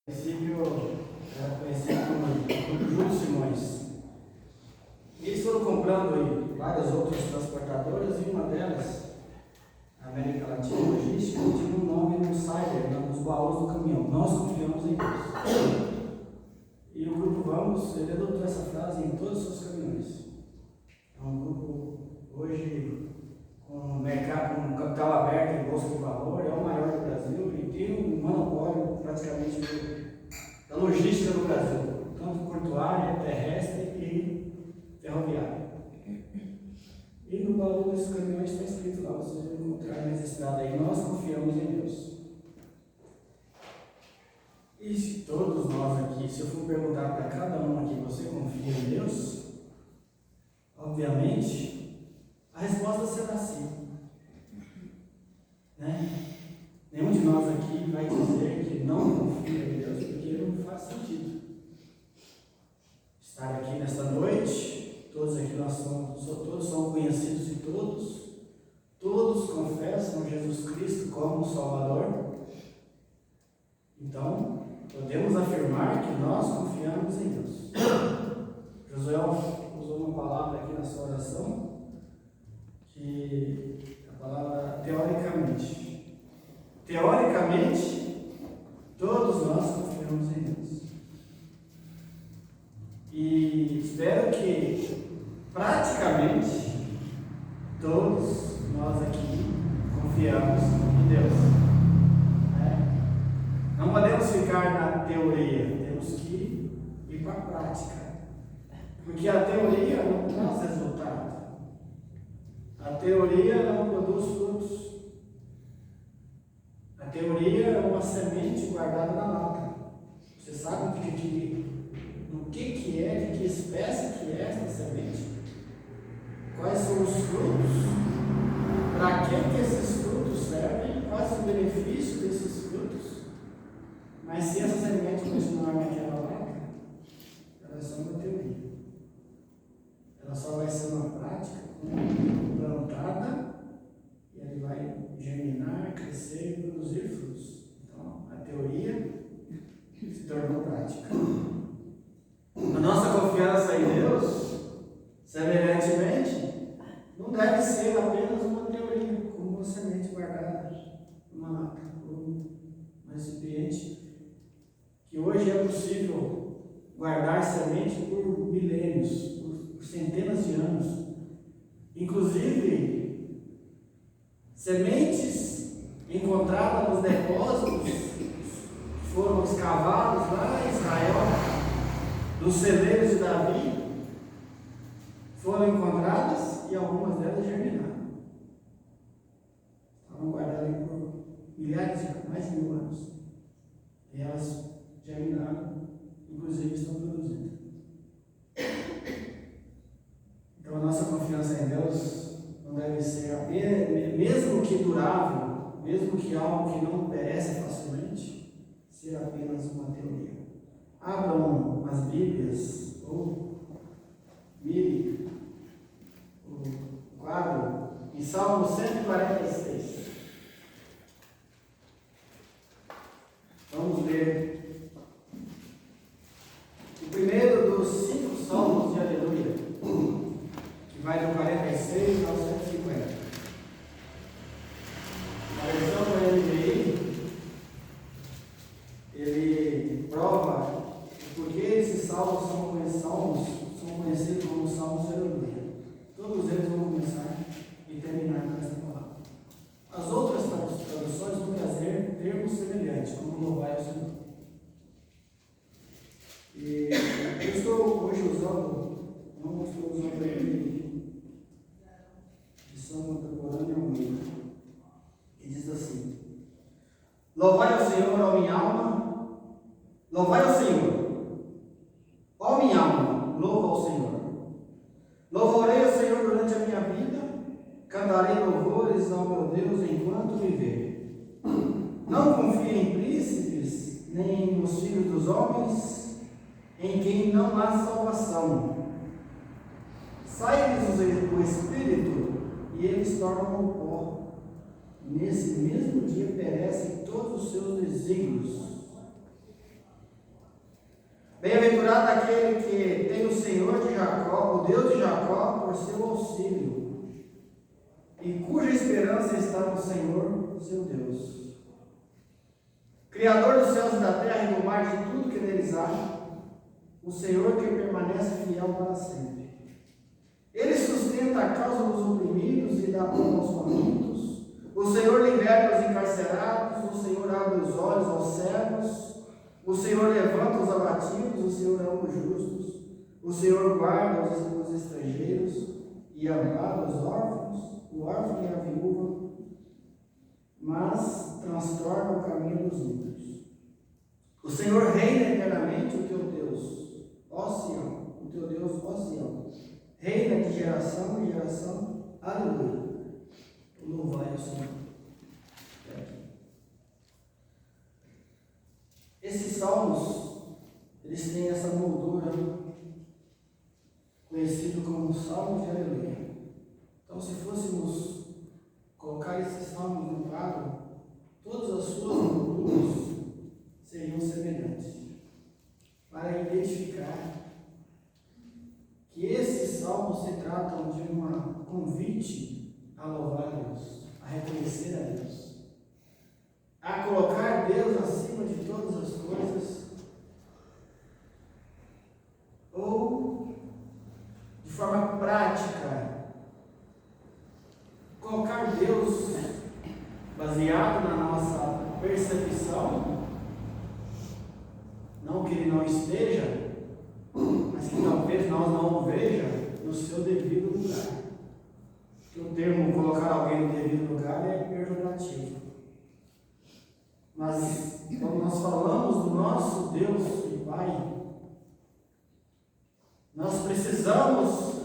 princípio, era conhecido como Júlio Simões. E eles foram comprando várias outras transportadoras e uma delas, a América Latina Logística, tinha um nome no Sider, nos baús do caminhão: nós confiamos em Deus. E o grupo Vamos, ele adotou essa frase em todos os seus caminhões. É um grupo, hoje, com mercado, com capital aberto em bolsa de valor, é o maior do Brasil e tem um monopólio praticamente da logística no Brasil, tanto portuária, terrestre e ferroviária. E no baú desses caminhões está escrito lá, vocês vão encontrar registrado aí: nós confiamos em Deus. E se todos nós aqui, se eu for perguntar para cada um aqui, você confia em Deus? Obviamente, a resposta será sim. Né? Nenhum de nós aqui vai dizer que não confia em Deus, porque não faz sentido. Estar aqui nesta noite, todos aqui todos são conhecidos de todos confessam Jesus Cristo como Salvador. Então, podemos afirmar que nós confiamos em Deus. Josué usou uma palavra aqui na sua oração, que é a palavra teoricamente. Teoricamente, todos nós confiamos em Deus. E espero que, praticamente, todos nós aqui confiamos em Deus. Não podemos ficar na teoria, temos que ir para a prática. Porque a teoria não traz resultado. A teoria não produz frutos. A teoria é uma semente guardada na lata. Você sabe do que é, de que espécie que é essa semente? Quais são os frutos? Para que esses frutos servem? Quais os benefícios desses frutos? Mas se essa semente continuar naquela lata, ela é só uma teoria. Ela só vai ser uma prática plantada e ela vai germinar, crescer e produzir frutos. Então, a teoria se tornou prática. A nossa confiança em Deus, semelhantemente, não deve ser apenas uma teoria, como uma semente guardada numa lata, ou um recipiente, que hoje é possível guardar semente por milênios, por centenas de anos. Inclusive, sementes encontradas nos depósitos que foram escavados lá em Israel, nos celeiros de Davi, foram encontradas e algumas delas germinaram. Estavam guardadas por milhares de anos, mais de 1000 anos. E elas germinaram, inclusive estão produzindo. Então a nossa confiança em Deus não deve ser, mesmo que durável, mesmo que algo que não perece facilmente, ser apenas uma teoria. Abram as Bíblias, ou mirem o quadro em Salmo 146. Vamos ler o primeiro dos 5 salmos de aleluia, que vai do 46 ao 150. Na versão do NVI, ele prova o porquê esses salmos são conhecidos como salmos de aleluia. Todos eles vão começar e terminar com esta palavra. As outras traduções vão trazer termos semelhantes, como louvar ao Senhor. E eu estou hoje não estou usando ele de São Contemporâneo Almeida, que diz assim: louvai ao Senhor, ó minha alma, louvai ao Senhor, ó minha alma, louva ao Senhor. Louvarei ao Senhor durante a minha vida, cantarei louvores ao meu Deus enquanto viver. Não confie em príncipes, nem nos filhos dos homens, em quem não há salvação. Sai-lhes o espírito e eles tornam o pó. Nesse mesmo dia perecem todos os seus desígnios. Bem-aventurado aquele que tem o Senhor de Jacó, o Deus de Jacó, por seu auxílio, e cuja esperança está no Senhor, seu Deus. Criador dos céus e da terra e do mar e de tudo que neles há, o Senhor que permanece fiel para sempre. Ele sustenta a causa dos oprimidos e dá pão aos famintos. O Senhor liberta os encarcerados, o Senhor abre os olhos aos cegos, o Senhor levanta os abatidos, o Senhor ama os justos, o Senhor guarda os estrangeiros e ampara os órfãos, o órfão e a viúva, mas transtorna o caminho dos ímpios. O Senhor reina eternamente, o teu Deus, ó Sião, o teu Deus, ó Sião, reina de geração em geração, aleluia. Louvai o Senhor. Esses salmos, eles têm essa moldura, conhecido como salmos de aleluia. Então, se fôssemos colocar esses salmos no quadro, todas as suas molduras seriam semelhantes, para identificar que esses salmos se tratam de um convite a louvar a Deus, a reconhecer a Deus, a colocar Deus acima de todas as coisas, ou de forma prática, colocar Deus baseado na nossa percepção, não que Ele não esteja, mas que talvez nós não o veja no seu devido lugar. Que o termo colocar alguém no devido lugar é pejorativo. Mas quando nós falamos do nosso Deus e Pai, nós precisamos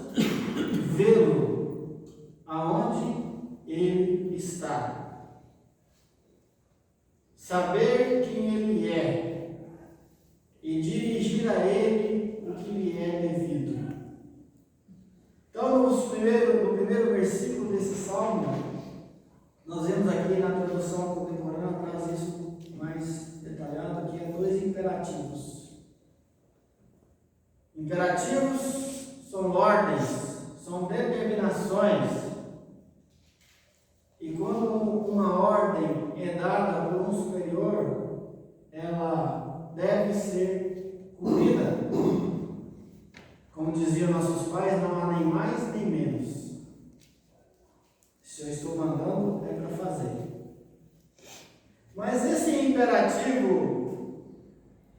vê-lo aonde Ele está. Saber quem Ele é e dirigir a Ele o que lhe é devido. Então, no primeiro versículo desse salmo, nós vemos aqui na tradução contemporânea, traz isso mais detalhado aqui, é 2 imperativos. Imperativos são ordens, são determinações. E quando uma ordem é dada por um superior, ela deve ser cumprida. Como diziam nossos pais, não há nem mais nem menos. Se eu estou mandando, é para fazer. Mas esse imperativo,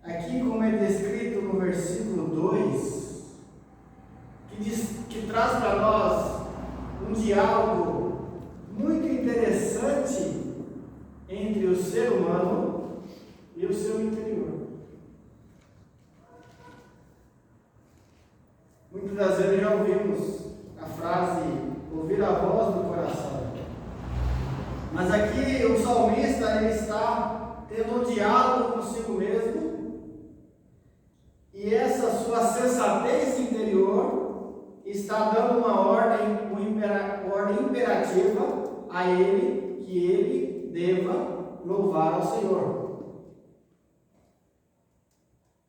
aqui como é descrito no versículo 2, que traz para nós um diálogo muito interessante entre o ser humano e o seu interior. Muitas das vezes já ouvimos a frase, ouvir a voz do coração. Mas aqui o salmista, ele está tendo um diálogo consigo mesmo, e essa sua sensatez interior está dando uma ordem imperativa a ele, que ele deva louvar ao Senhor.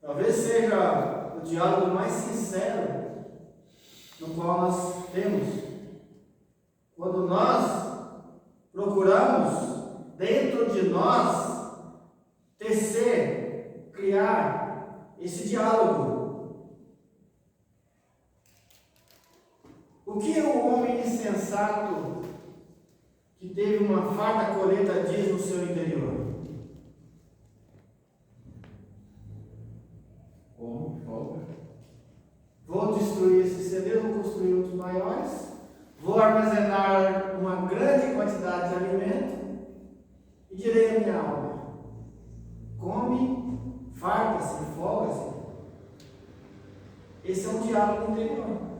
Talvez seja o diálogo mais sincero no qual nós temos, quando nós procuramos dentro de nós tecer, criar esse diálogo. O que o homem insensato que teve uma farta colheita diz no seu interior? Como? Folga. Vou destruir esse celeiro, vou construir outros maiores, vou armazenar uma grande quantidade de alimento e direi à minha alma: come, farta-se, folga-se. Esse é um diálogo interior.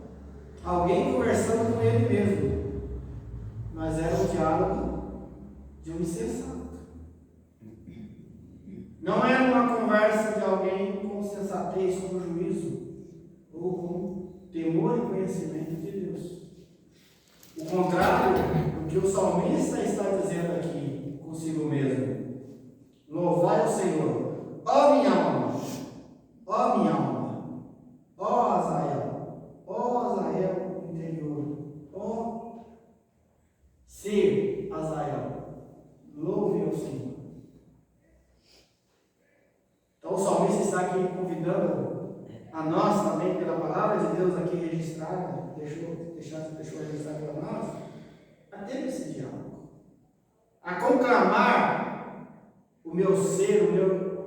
Alguém conversando com ele mesmo. Mas era um diálogo de um insensato. Não era uma conversa de alguém com sensatez, com juízo, ou com temor e conhecimento de Deus. O contrário do que o salmista está dizendo aqui consigo mesmo. Louvai o Senhor, ó minha alma, O salmista está aqui convidando a nós também, pela palavra de Deus aqui registrada, deixou registrado para nós, a ter esse diálogo, a conclamar o meu ser,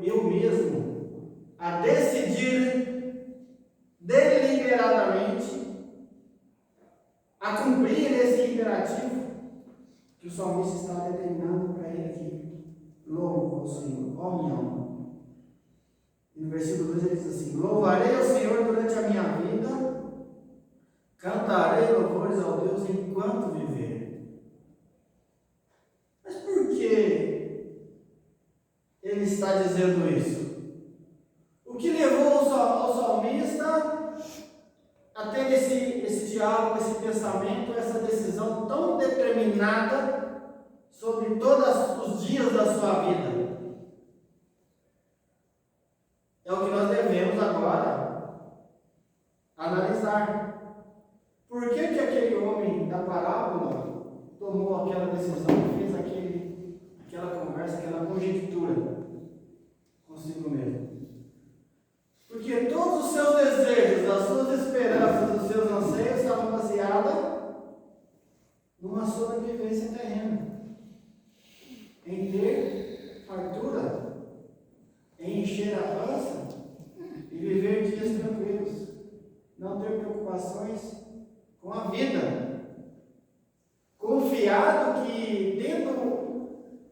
eu mesmo, a decidir deliberadamente a cumprir esse imperativo que o salmista está determinando para ele aqui. Louvo ao Senhor, ó minha alma. E no versículo 2 ele diz assim: louvarei ao Senhor durante a minha vida, cantarei louvores ao Deus enquanto viver. Mas por que ele está dizendo isso? O que levou o salmista a ter esse diálogo, esse pensamento, essa decisão tão determinada sobre todos os dias da sua vida? É o que nós devemos agora analisar. Por que aquele homem da parábola tomou aquela decisão, fez aquela conversa, aquela conjectura consigo mesmo? Porque todos os seus desejos, as suas esperanças, os seus anseios estavam baseados numa sobrevivência terrena, em ter fartura, em encher a pança e viver dias tranquilos, não ter preocupações com a vida, confiado que tendo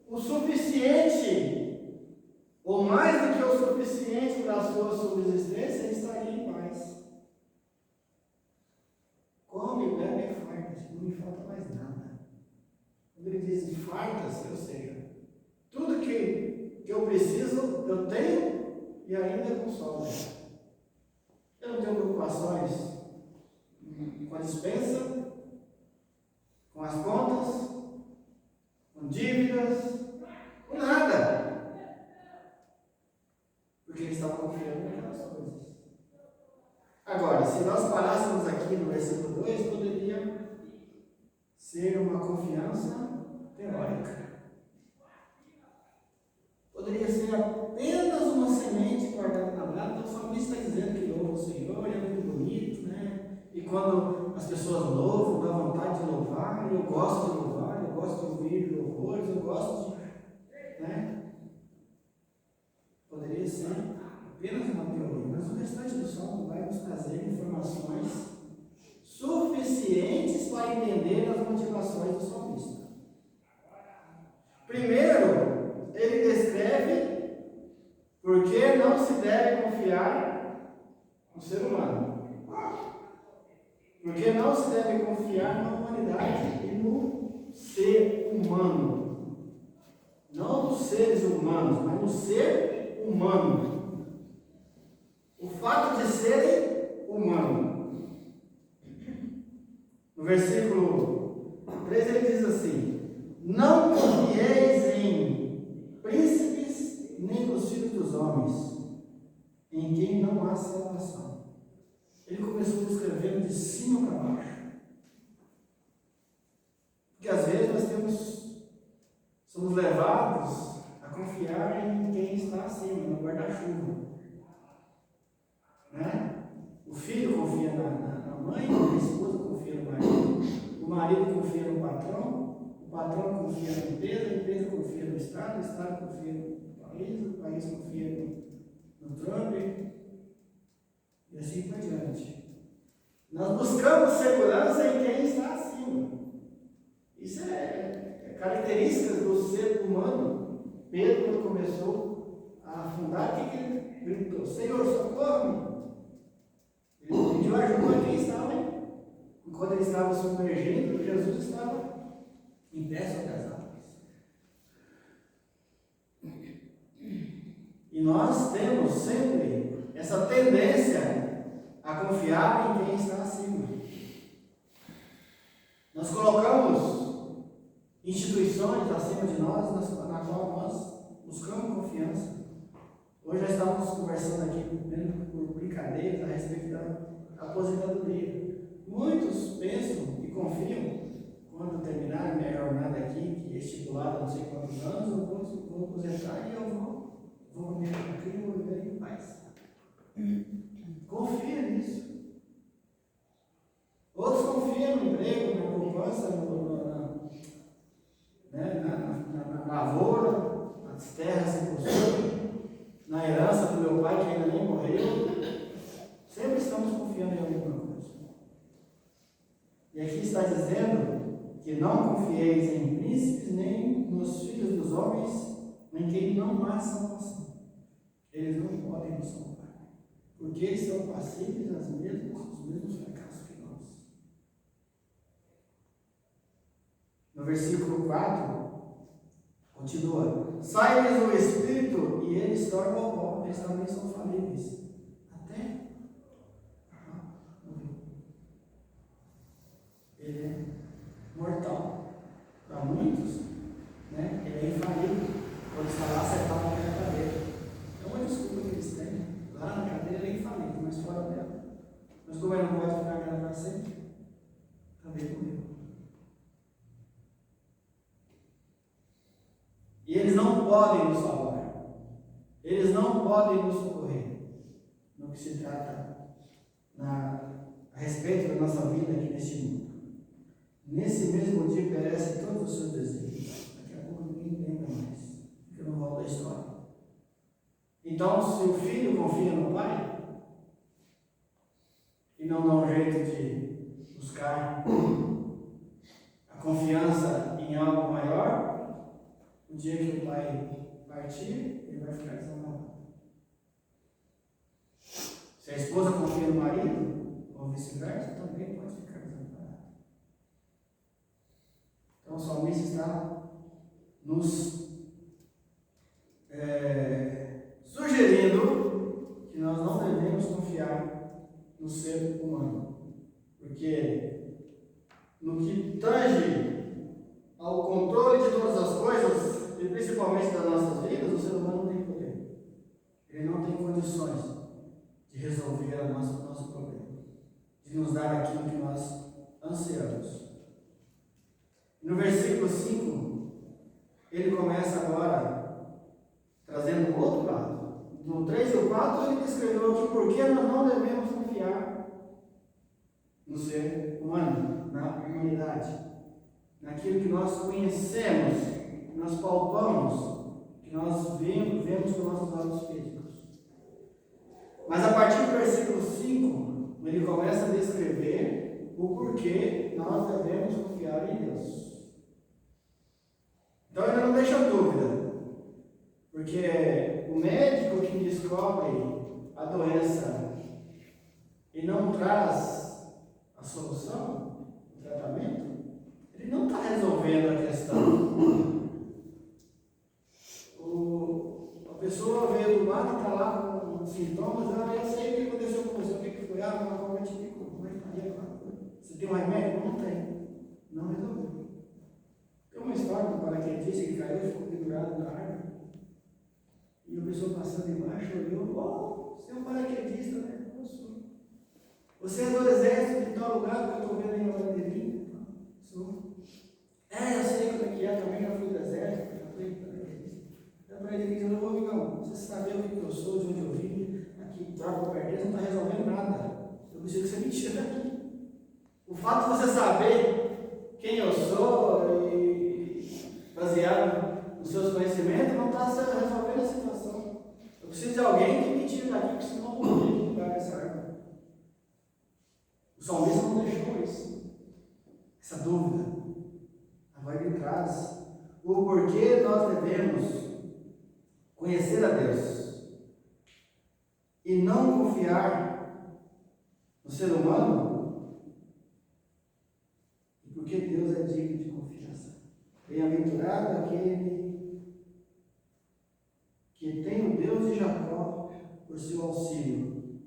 o suficiente, ou mais do que o suficiente para a sua subsistência, ele estaria em paz. Come, bebe e farta-se, não me falta mais nada. Quando ele diz farta-se, ou seja, tudo que eu preciso, eu tenho e ainda com sobra. Eu não tenho preocupações com a dispensa, com as contas, com dívidas, com nada. Porque ele estava confiando naquelas coisas. Agora, se nós parássemos aqui no versículo 2, poderia ser uma confiança teórica. Poderia ser apenas uma semente guardada na grama. Então, o salmista está dizendo que louva o Senhor, é muito bonito, né? E quando as pessoas louvam, dá vontade de louvar, eu gosto de louvar, eu gosto de ouvir louvores, eu gosto de. Né? Poderia ser apenas uma teoria, mas o restante do salmo vai nos trazer informações suficientes para entender as motivações do salmista. Primeiro, ele descreve por que não se deve confiar no ser humano. Por que não se deve confiar na humanidade e no ser humano. Não nos seres humanos, mas no ser humano. O fato de serem humanos. No versículo 3 ele diz assim: não confieis em príncipes nem nos filhos dos homens, em quem não há salvação. Ele começou descrevendo de cima para baixo. Porque às vezes nós somos levados a confiar em quem está acima, no guarda-chuva. Né? O filho confia na mãe, a esposa confia no marido, o marido confia no patrão, o patrão confia na empresa, a empresa confia no Estado, o Estado confia no país confia no Trump, e assim por diante. Nós buscamos segurança em quem está acima. Isso é característica do ser humano. Pedro, quando começou a afundar, o que ele gritou? Senhor, socorre-me! Ele pediu ajuda a quem estava, hein? E quando ele estava submergindo, Jesus estava em pé sobre as águas. E nós temos sempre essa tendência a confiar em quem está acima. Nós colocamos instituições acima de nós, na qual nós buscamos confiança. Hoje já estávamos conversando aqui, por brincadeiras, a respeito da aposentadoria. Muitos pensam e confiam, quando terminar minha jornada aqui, que é estipulada não sei quantos anos, eu vou aposentar e eu vou comer aqui e vou viver em paz. Confia nisso. Outros confiam no emprego, na poupança, na lavoura, nas terras que possuem, na herança do meu pai que ainda nem morreu. Sempre estamos confiando em alguma coisa. E aqui está dizendo que não confieis em príncipes, nem nos filhos dos homens, em quem não há salvação. Eles não podem nos salvar, porque eles são passíveis aos mesmos fracassos que nós. No versículo 4, continua: sai-lhes o Espírito e eles tornam ao pó. Eles também são falíveis. Até morreu. Ele é mortal. Para muitos, né, ele é infalível. Quando está lá, acertar na cadeira. É uma desculpa que eles têm. Lá na cadeira ele é infalível, mas fora dela. Mas como ele não pode ficar nela para sempre, também morreu. E eles não podem nos salvar. Eles não podem nos socorrer. No que se trata a respeito da nossa vida aqui neste mundo. Nesse mesmo dia perecem todos os seus desejos. Daqui a pouco ninguém lembra mais. Fica no rol da história. Então, se o filho confia no pai e não dá um jeito de buscar a confiança em algo maior, o dia que o pai partir, ele vai ficar desamparado. Se a esposa confia no marido, ou vice-versa, também pode ficar desamparado. Então o salmista está nos sugerindo que nós não devemos confiar no ser humano, porque no que tange ao controle de todas as coisas, e principalmente das nossas vidas, o ser humano não tem poder. Ele não tem condições de resolver o nosso problema, de nos dar aquilo que nós ansiamos. No versículo 5, ele começa agora trazendo o outro lado. No 3 e 4, ele descreveu aqui por que nós não devemos confiar no ser humano, na humanidade, naquilo que nós conhecemos, que nós palpamos, que nós vemos com nossos olhos físicos. Mas a partir do versículo 5, ele começa a descrever o porquê nós devemos confiar em Deus. Então ele não deixa dúvida, porque o médico que descobre a doença e não traz a solução, o tratamento, ele não está resolvendo a questão. A pessoa veio do lado e está lá com sintomas, eu sei o que aconteceu com você, o que foi, uma forma de pico, você tem um remédio? Não tem. Não resolveu. Tem uma história do paraquedista que caiu e ficou pendurado na árvore. E a pessoa passando embaixo olhou, você é um paraquedista, né? Você é do exército de tal lugar que eu estou vendo aí na bandeirinha? Sou. Eu sei como é que é, também já fui do exército, já fui paraquedista. Eu para ele dizendo, ô amigão, você sabe o que eu sou, de onde eu vim, aqui, droga, pertence, não está resolvendo nada. Eu preciso que você me tire daqui. O fato de você saber quem eu sou e baseado nos seus conhecimentos não está resolvendo a situação. Eu preciso de alguém que me tire daqui, porque senão eu vou morrer de lugar nessa árvore. O salmista não deixou isso, essa dúvida. Agora ele traz o porquê nós devemos conhecer a Deus e não confiar no ser humano, e porque Deus é digno de confiança. Bem-aventurado aquele que tem o Deus de Jacó por seu auxílio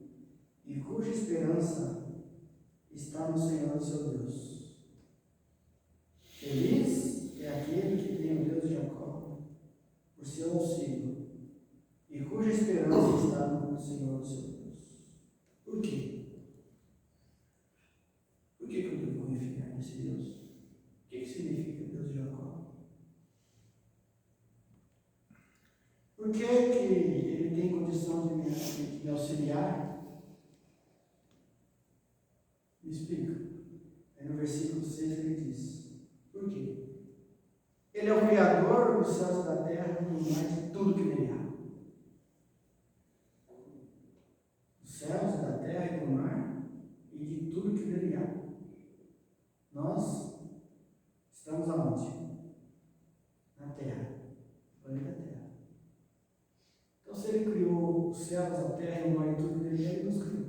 e cuja esperança está no Senhor seu Deus. Feliz é aquele que tem o Deus de Jacó por seu auxílio e cuja esperança está no Senhor seu Deus. Por quê? Por que eu devo confiar nesse Deus? O que significa Deus de Jacó? Por Por que ele tem condição de me auxiliar? Me explica. Aí no versículo 6 ele diz: por quê? Ele é o Criador dos céus e da terra, do mar, de tudo que nele há. Dos céus e da terra e do mar, e de tudo que nele há. Nós estamos aonde? Na terra, no planeta Terra. Então, se ele criou os céus, a terra e o mar e tudo que nele há, ele nos criou.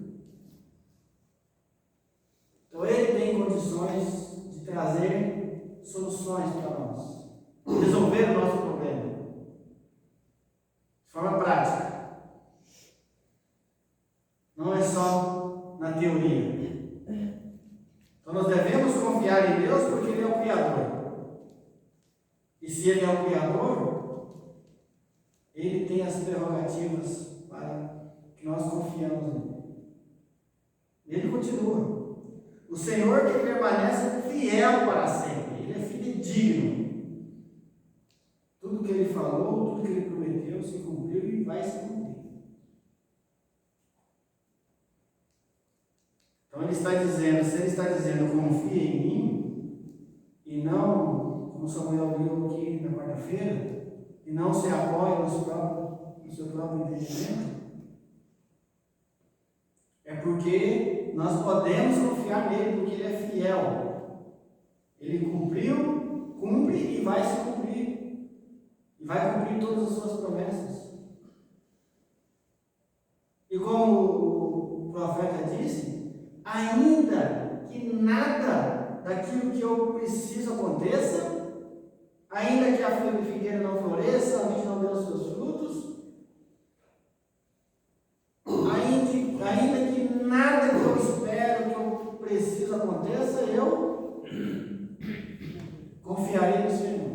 Então, ele tem condições de trazer soluções para nós, resolver o nosso problema de forma prática. Não é só na teoria. Então nós devemos confiar em Deus porque Ele é o Criador. E se Ele é o Criador, Ele tem as prerrogativas para que nós confiamos nele. Ele continua. O Senhor que permanece fiel para sempre. Ele é fidedigno. Tudo que Ele falou, tudo que Ele prometeu, se cumpriu e vai se cumprir. Então Ele está dizendo, se Ele está dizendo, confie em mim, e não, como Samuel viu aqui na quarta-feira, e não se apoia no seu próprio entendimento, é porque nós podemos confiar nele, porque Ele é fiel. Ele cumpriu, cumpre e vai se cumprir. E vai cumprir todas as suas promessas. E como o profeta disse, ainda que nada daquilo que eu preciso aconteça, ainda que a figueira não floresça, a vide não dê os seus frutos, ainda que nada que eu espero, que eu preciso aconteça, eu confiarei no Senhor.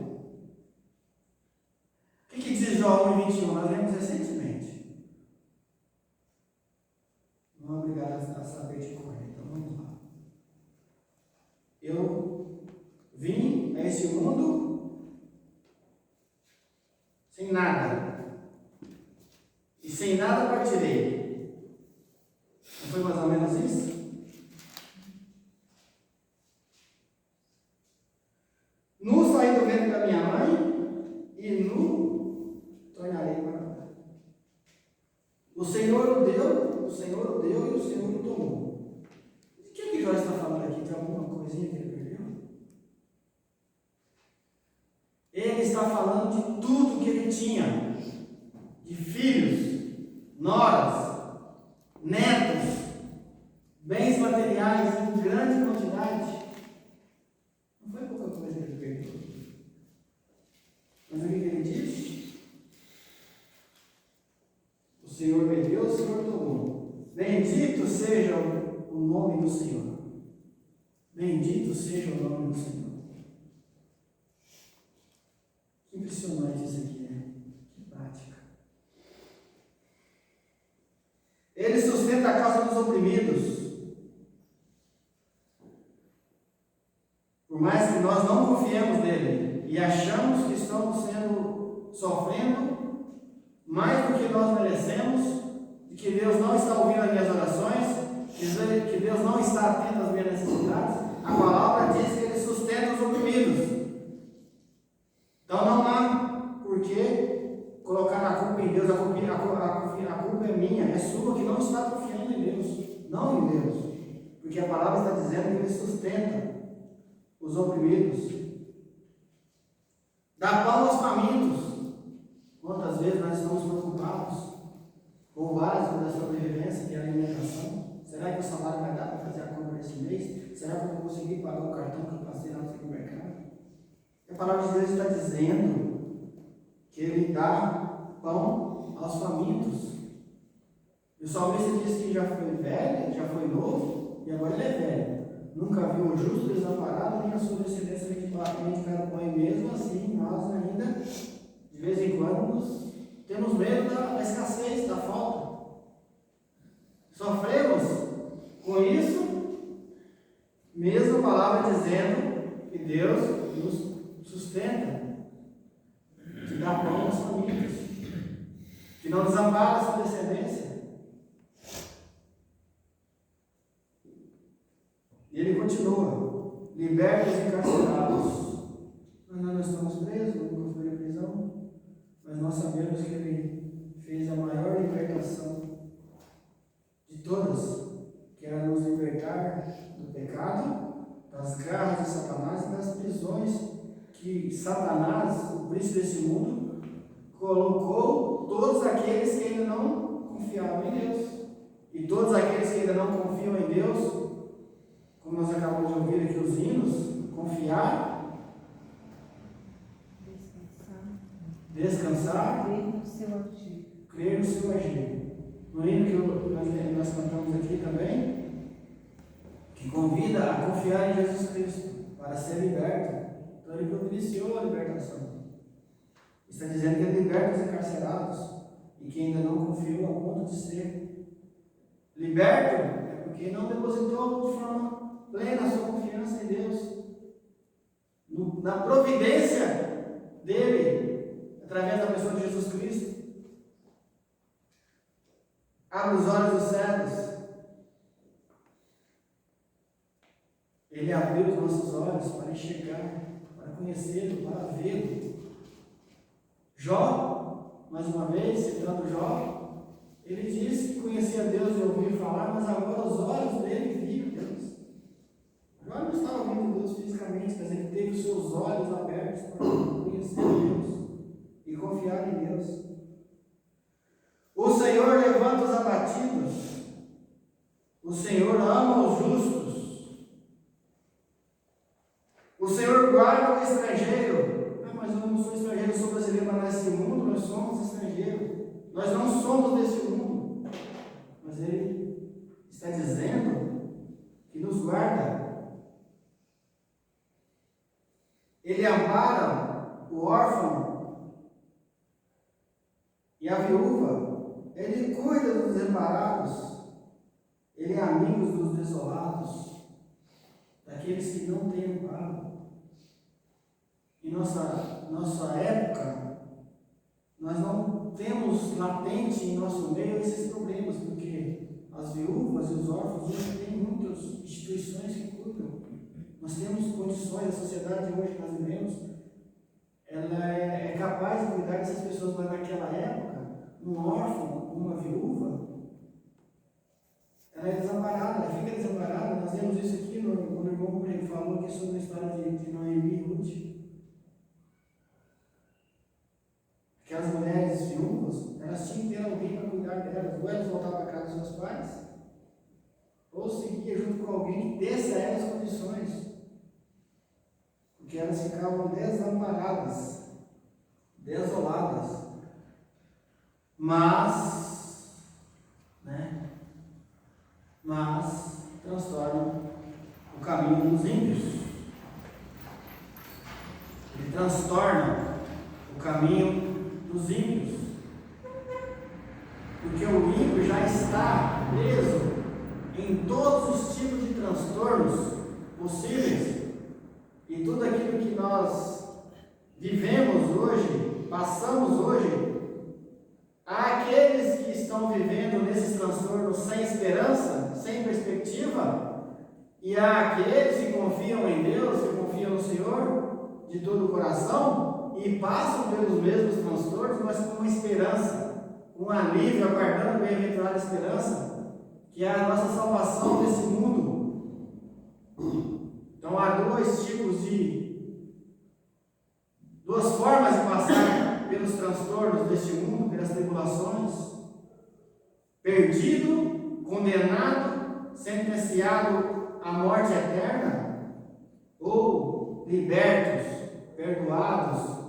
O que diz Jó 1:21? Nós lemos recentemente. Não é obrigado a saber de cor, então vamos lá. Eu vim a esse mundo sem nada, e sem nada partirei. Não foi mais ou menos isso? Nu saí do ventre da minha mãe, e nu tornarei para lá. O Senhor o deu, e o Senhor o tomou. De que Jó está falando aqui? De alguma coisinha que ele perdeu? Ele está falando de tudo que ele tinha, de filhos, noras, netos, bens materiais em grande quantidade. Não foi pouca coisa que ele perdeu. Mas o que ele diz? O Senhor me deu, o Senhor tomou. Bendito seja o nome do Senhor. Bendito seja o nome do Senhor. Que impressionante isso aqui, né? Que prática. Ele sustenta a causa dos oprimidos. Por mais que nós não confiemos nele e achamos que estamos sofrendo mais do que nós merecemos, de que Deus não está ouvindo as minhas orações, que Deus não está atento às minhas necessidades, a palavra diz que ele sustenta os oprimidos. Então não há por que colocar a culpa em Deus. A culpa é minha, é sua, que não está confiando em Deus, não em Deus, porque a palavra está dizendo que ele sustenta os oprimidos, dá pão aos famintos. Quantas vezes nós estamos preocupados com o básico da sobrevivência, que é a alimentação? Será que o salário vai dar para fazer a compra esse mês? Será que eu vou conseguir pagar o cartão que eu passei lá no supermercado? A palavra de Deus está dizendo que ele dá pão aos famintos. E o salmista disse que já foi velho, já foi novo, e agora ele é velho. Nunca viu o justo desamparado, nem a sua descendência mendigar o pão, e mesmo assim nós ainda, de vez em quando, temos medo da escassez, da falta. Sofremos com isso, mesmo a palavra dizendo que Deus nos sustenta, que dá pão aos famintos. não desampara a sua descendência. E ele continua: liberta os encarcerados. Mas nós não estamos presos, nunca fui à prisão, mas nós sabemos que ele fez a maior libertação de todas, que era nos libertar do pecado, das garras de Satanás e das prisões que Satanás, o príncipe desse mundo, colocou todos aqueles que ainda não confiavam em Deus. E todos aqueles que ainda não confiam em Deus, como nós acabamos de ouvir aqui os hinos, confiar, descansar, crer no seu agir. No hino que nós cantamos aqui também, que convida a confiar em Jesus Cristo para ser liberto. Então ele providenciou a libertação. Está dizendo que ele liberta os encarcerados e que ainda não confiou a ponto de ser liberto, é porque não depositou de forma plena a sua confiança em Deus, na providência dele, através da pessoa de Jesus Cristo. Abre os olhos dos cegos. Ele abriu os nossos olhos para enxergar, para conhecê-lo, para vê-lo. Jó, mais uma vez, citando Jó, ele disse que conhecia Deus de ouvir falar, mas agora os olhos dele viram Deus. Jó não estava vendo Deus fisicamente, mas ele teve os seus olhos abertos para conhecer Deus e confiar em Deus. O Senhor levanta os abatidos, o Senhor ama os justos, o Senhor guarda o estrangeiro. Mas eu não sou estrangeiro, eu sou brasileiro, mas nesse mundo nós somos estrangeiros, nós não somos desse mundo, mas Ele está dizendo que nos guarda. Ele ampara o órfão e a viúva. Ele cuida dos desamparados, Ele é amigo dos desolados, daqueles que não têm amparo. Em nossa época, nós não temos latente em nosso meio esses problemas, porque as viúvas e os órfãos hoje têm muitas instituições que cuidam. Nós temos condições, a sociedade hoje que nós vivemos, ela é capaz de cuidar dessas pessoas, mas naquela época, um órfão, uma viúva, ela é desamparada, ela fica desamparada. Nós vemos isso aqui quando o irmão falou aqui sobre a história de Noemi e Ruth. Aquelas mulheres viúvas, elas tinham que ter alguém para cuidar delas, ou elas voltavam para casa dos seus pais, ou seguia junto com alguém que desse a elas condições, porque elas ficavam desamparadas, desoladas. Mas transtornam o caminho dos ímpios. Ele transtorna o caminho dos ímpios, porque o ímpio já está preso em todos os tipos de transtornos possíveis, e tudo aquilo que nós vivemos hoje, passamos hoje, há aqueles que estão vivendo nesses transtornos sem esperança, sem perspectiva, e há aqueles que confiam em Deus, que confiam no Senhor de todo o coração e passam pelos mesmos transtornos, mas com uma esperança, um alívio, aguardando a bem-aventurada esperança, que é a nossa salvação desse mundo. Então há duas formas de passar pelos transtornos deste mundo, pelas tribulações: perdido, condenado, sentenciado à morte eterna, ou libertos, perdoados,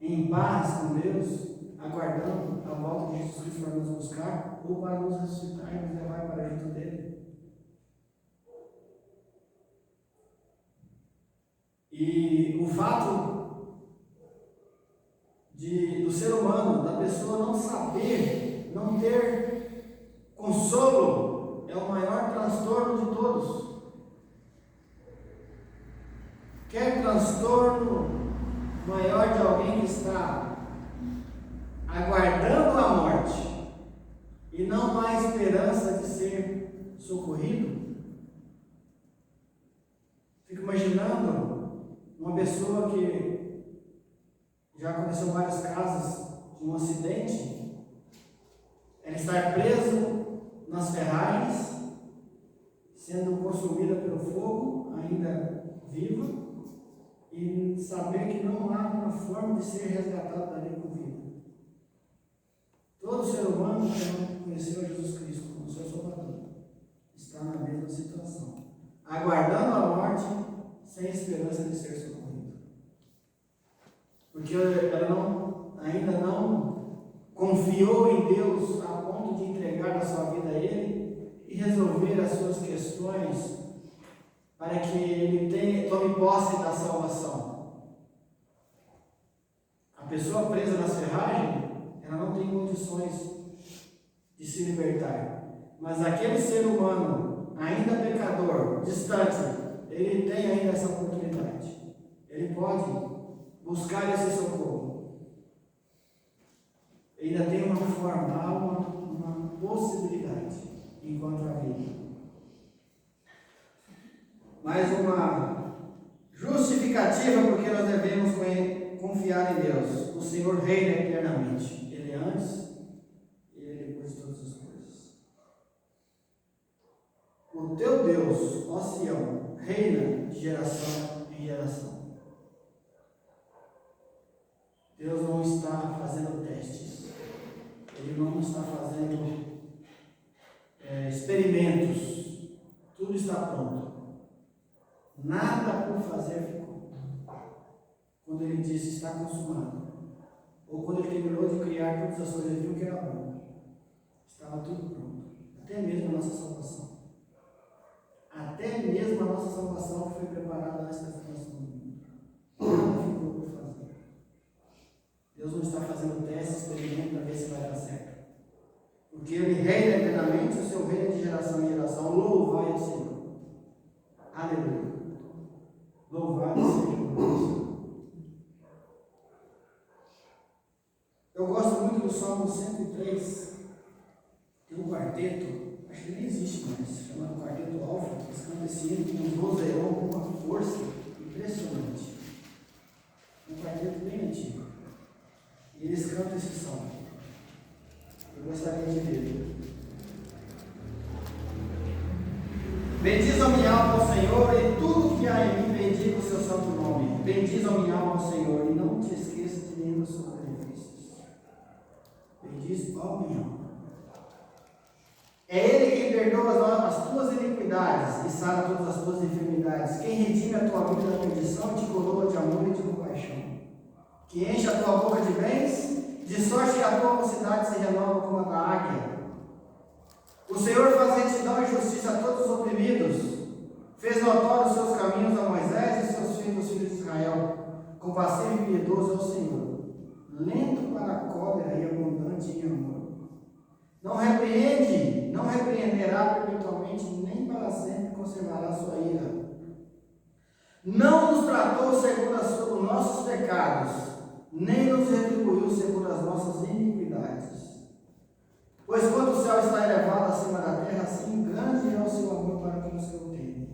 em paz com Deus, aguardando a volta de Jesus Cristo para nos buscar, ou para nos ressuscitar e nos levar para junto dele. E o fato do ser humano, da pessoa não saber, não ter consolo, é o maior transtorno de todos. Quer transtorno maior de alguém que está aguardando a morte, e não há esperança de ser socorrido. Fico imaginando uma pessoa que já aconteceu vários casos de um acidente, ela estar preso nas ferragens, sendo consumida pelo fogo, ainda viva, e saber que não há uma forma de ser resgatado dali com vida. Todo ser humano que não conheceu Jesus Cristo como seu Salvador está na mesma situação, aguardando a morte sem esperança de ser socorrido. Porque ela ainda não confiou em Deus a ponto de entregar a sua vida a Ele e resolver as suas questões para que Ele tome posse da salvação. A pessoa presa na serragem, ela não tem condições de se libertar. Mas aquele ser humano, ainda pecador, distante, ele tem ainda essa oportunidade. Ele pode buscar esse socorro. Ainda tem uma forma, há uma possibilidade enquanto a vida. Mais uma justificativa porque nós devemos confiar em Deus. O Senhor reina eternamente. Ele é antes e Ele é depois de todas as coisas. O teu Deus, ó Sião, reina de geração em geração. Deus não está fazendo testes. Ele não está fazendo experimentos. Tudo está pronto. Nada por fazer ficou. Quando Ele disse está consumado, ou quando Ele terminou de criar todas as coisas, Ele viu que era bom. Estava tudo pronto. Até mesmo a nossa salvação. Até mesmo a nossa salvação foi preparada antes da fundação do mundo. Nada ficou por fazer. Deus não está fazendo teste, experimento para ver se vai dar certo. Porque Ele reina eternamente, o seu reino de geração em geração. Louvai ao Senhor. Aleluia. Louvado seja o Deus. Eu gosto muito do Salmo 103. Tem um quarteto, acho que nem existe mais, chamado Quarteto Alfa. Eles cantam esse hino com um vozeirão, com uma força impressionante. Um quarteto bem antigo. E eles cantam esse salmo. Eu gostaria de ler. Bendiz a minha alma ao Senhor, e tudo que há em mim bendiga o seu santo nome. Bendiz a minha alma ao Senhor, e não te esqueça de nenhum dos seus benefícios. Bendiz a minha alma. É Ele quem perdoa as tuas iniquidades e sara todas as tuas enfermidades. Quem redime a tua vida da perdição e te coroa de amor e de compaixão. Que enche a tua boca de bens, de sorte que a tua mocidade se renova como a da águia. O Senhor faz retidão e justiça a todos os oprimidos. Fez notórios os seus caminhos a Moisés e seus filhos, os filhos de Israel. Compassivo e piedoso é o Senhor, lento para a cólera e abundante em amor. Não repreenderá perpetuamente, nem para sempre conservará sua ira. Não nos tratou segundo os nossos pecados, nem nos retribuiu segundo as nossas iniquidades. Pois quanto o céu está elevado acima da terra, assim grande é o seu amor para com os que o temem.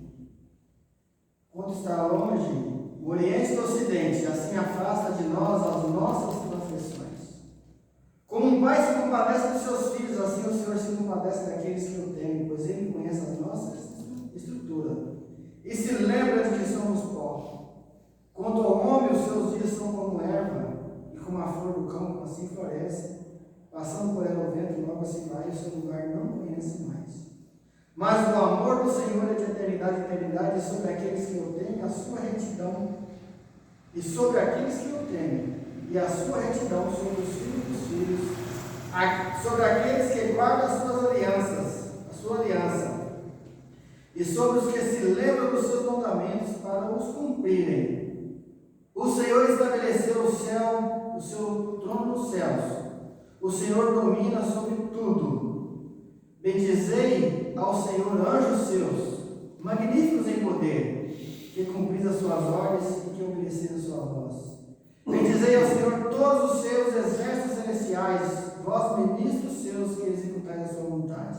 Quanto está longe o Oriente do Ocidente, assim afasta de nós as nossas transgressões. Como um pai se compadece dos seus filhos, assim o Senhor se compadece daqueles que o temem, pois Ele conhece a nossa estrutura e se lembra de que somos pó. Quanto ao homem, os seus dias são como erva, e como a flor do campo, assim floresce. Passando por ela o vento, logo se vai, e o seu lugar não conhece mais. Mas o amor do Senhor é de eternidade em eternidade, e sobre aqueles que o temem, a sua retidão. E sobre aqueles que o temem, e a sua retidão sobre os filhos dos filhos, sobre aqueles que guardam as suas alianças, a sua aliança, e sobre os que se lembram dos seus mandamentos para os cumprirem. O Senhor estabeleceu o céu, o seu trono nos céus. O Senhor domina sobre tudo. Bendizei ao Senhor anjos seus, magníficos em poder, que cumpris as suas ordens e que obedeceram a sua voz. Bendizei ao Senhor todos os seus exércitos celestiais, vós ministros seus que executais a sua vontade.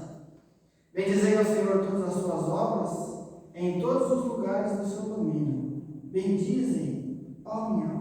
Bendizei ao Senhor todas as suas obras, em todos os lugares do seu domínio. Bendizem, ó minha